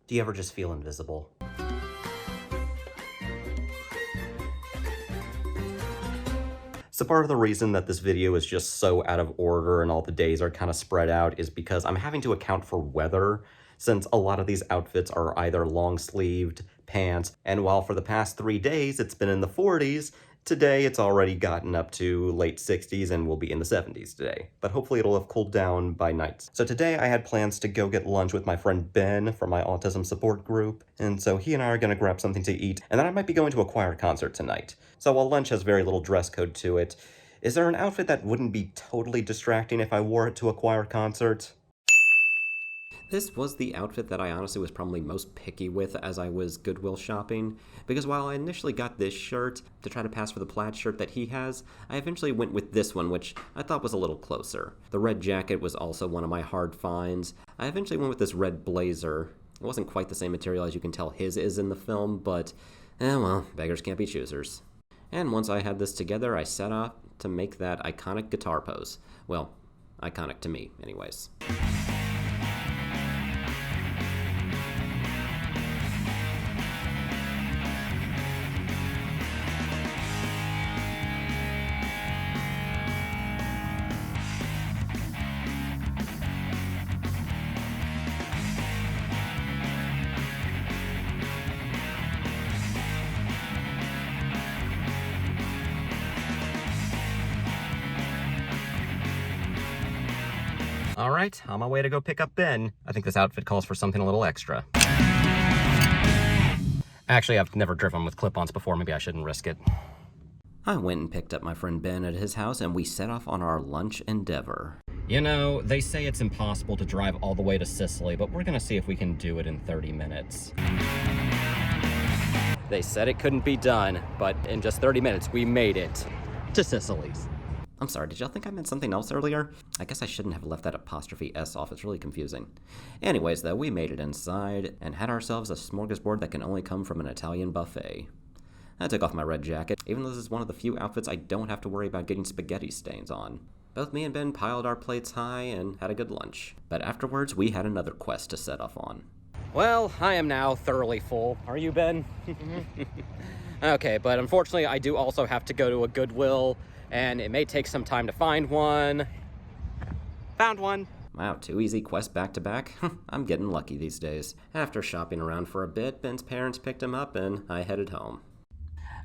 Do you ever just feel invisible? So part of the reason that this video is just so out of order and all the days are kind of spread out is because I'm having to account for weather, since a lot of these outfits are either long-sleeved pants, and while for the past 3 days it's been in the 40s, today it's already gotten up to late 60s and will be in the 70s today. But hopefully it'll have cooled down by night. So today I had plans to go get lunch with my friend Ben from my autism support group, and so he and I are gonna grab something to eat, and then I might be going to a choir concert tonight. So while lunch has very little dress code to it, is there an outfit that wouldn't be totally distracting if I wore it to a choir concert? This was the outfit that I honestly was probably most picky with as I was Goodwill shopping, because while I initially got this shirt to try to pass for the plaid shirt that he has, I eventually went with this one, which I thought was a little closer. The red jacket was also one of my hard finds. I eventually went with this red blazer. It wasn't quite the same material as you can tell his is in the film, but, well, beggars can't be choosers. And once I had this together, I set off to make that iconic guitar pose. Well, iconic to me, anyways. Alright, on my way to go pick up Ben. I think this outfit calls for something a little extra. Actually, I've never driven with clip-ons before, maybe I shouldn't risk it. I went and picked up my friend Ben at his house, and we set off on our lunch endeavor. You know, they say it's impossible to drive all the way to Sicily, but we're gonna see if we can do it in 30 minutes. They said it couldn't be done, but in just 30 minutes, we made it to Sicily's. I'm sorry, did y'all think I meant something else earlier? I guess I shouldn't have left that apostrophe S off, it's really confusing. Anyways, though, we made it inside and had ourselves a smorgasbord that can only come from an Italian buffet. I took off my red jacket, even though this is one of the few outfits I don't have to worry about getting spaghetti stains on. Both me and Ben piled our plates high and had a good lunch. But afterwards, we had another quest to set off on. Well, I am now thoroughly full. Are you, Ben? Okay, but unfortunately, I do also have to go to a Goodwill, and it may take some time to find one. Found one. Wow, 2 easy quests back to back? I'm getting lucky these days. After shopping around for a bit, Ben's parents picked him up and I headed home.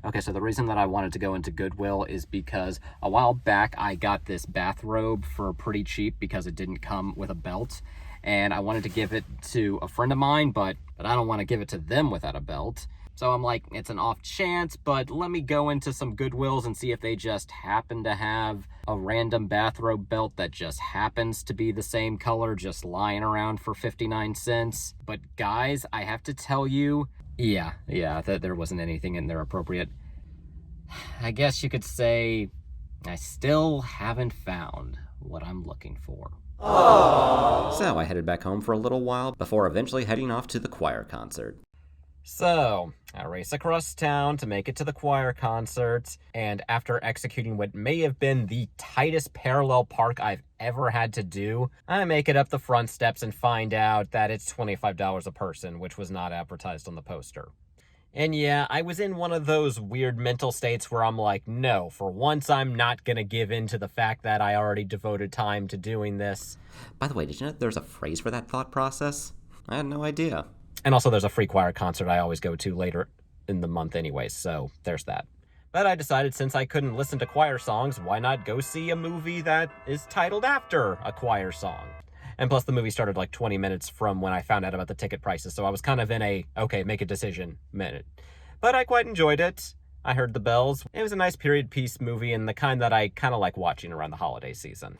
Okay, so the reason that I wanted to go into Goodwill is because a while back I got this bathrobe for pretty cheap because it didn't come with a belt. And I wanted to give it to a friend of mine, but I don't want to give it to them without a belt. So I'm like, it's an off chance, but let me go into some Goodwills and see if they just happen to have a random bathrobe belt that just happens to be the same color, just lying around for 59 cents. But guys, I have to tell you, yeah, that there wasn't anything in there appropriate. I guess you could say I still haven't found what I'm looking for. Aww. So I headed back home for a little while before eventually heading off to the choir concert. So, I race across town to make it to the choir concert, and after executing what may have been the tightest parallel park I've ever had to do, I make it up the front steps and find out that it's $25 a person, which was not advertised on the poster. And yeah, I was in one of those weird mental states where I'm like, no, for once I'm not gonna give in to the fact that I already devoted time to doing this. By the way, did you know there's a phrase for that thought process? I had no idea. And also there's a free choir concert I always go to later in the month anyways, so there's that. But I decided since I couldn't listen to choir songs, why not go see a movie that is titled after a choir song? And plus the movie started like 20 minutes from when I found out about the ticket prices, so I was kind of in a, okay, make a decision minute. But I quite enjoyed it. I heard the bells. It was a nice period piece movie and the kind that I kind of like watching around the holiday season.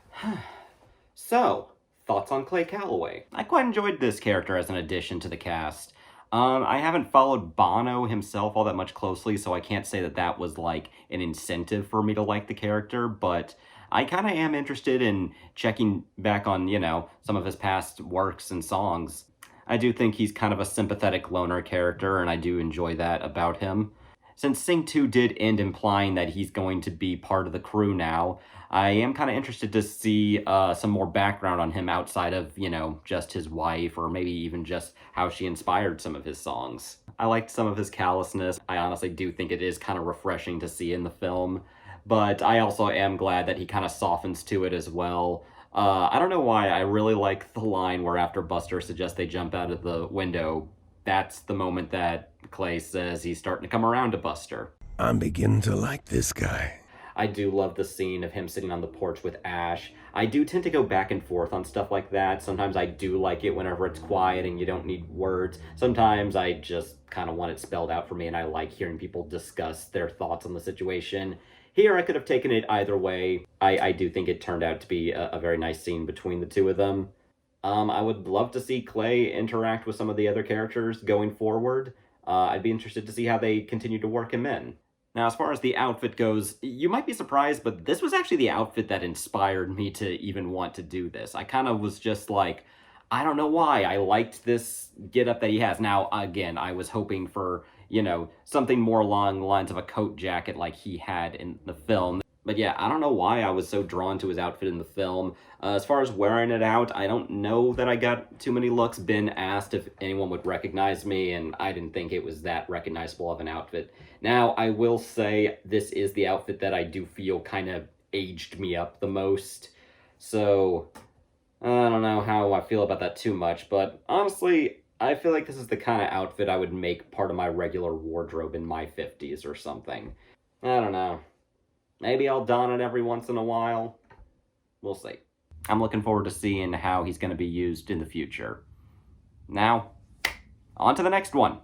So, thoughts on Clay Calloway? I quite enjoyed this character as an addition to the cast. I haven't followed Bono himself all that much closely, so I can't say that that was like an incentive for me to like the character, but I kind of am interested in checking back on, you know, some of his past works and songs. I do think he's kind of a sympathetic loner character, and I do enjoy that about him. Since Sing 2 did end implying that he's going to be part of the crew now, I am kind of interested to see some more background on him outside of, just his wife, or maybe even just how she inspired some of his songs. I liked some of his callousness. I honestly do think it is kind of refreshing to see in the film, but I also am glad that he kind of softens to it as well. I don't know why, I really like the line where after Buster suggests they jump out of the window, that's the moment that Clay says he's starting to come around to Buster. I'm beginning to like this guy. I do love the scene of him sitting on the porch with Ash. I do tend to go back and forth on stuff like that. Sometimes I do like it whenever it's quiet and you don't need words. Sometimes I just kind of want it spelled out for me, and I like hearing people discuss their thoughts on the situation. Here, I could have taken it either way. I do think it turned out to be a very nice scene between the two of them. I would love to see Clay interact with some of the other characters going forward. I'd be interested to see how they continue to work him in. Now, as far as the outfit goes, you might be surprised, but this was actually the outfit that inspired me to even want to do this. I kind of was just like, I don't know why, I liked this getup that he has. Now, again, I was hoping for, something more along the lines of a coat jacket like he had in the film. But yeah, I don't know why I was so drawn to his outfit in the film. As far as wearing it out, I don't know that I got too many looks. Ben asked if anyone would recognize me, and I didn't think it was that recognizable of an outfit. Now, I will say this is the outfit that I do feel kind of aged me up the most. So, I don't know how I feel about that too much, but honestly, I feel like this is the kind of outfit I would make part of my regular wardrobe in my 50s or something. I don't know. Maybe I'll don it every once in a while. We'll see. I'm looking forward to seeing how he's going to be used in the future. Now, on to the next one.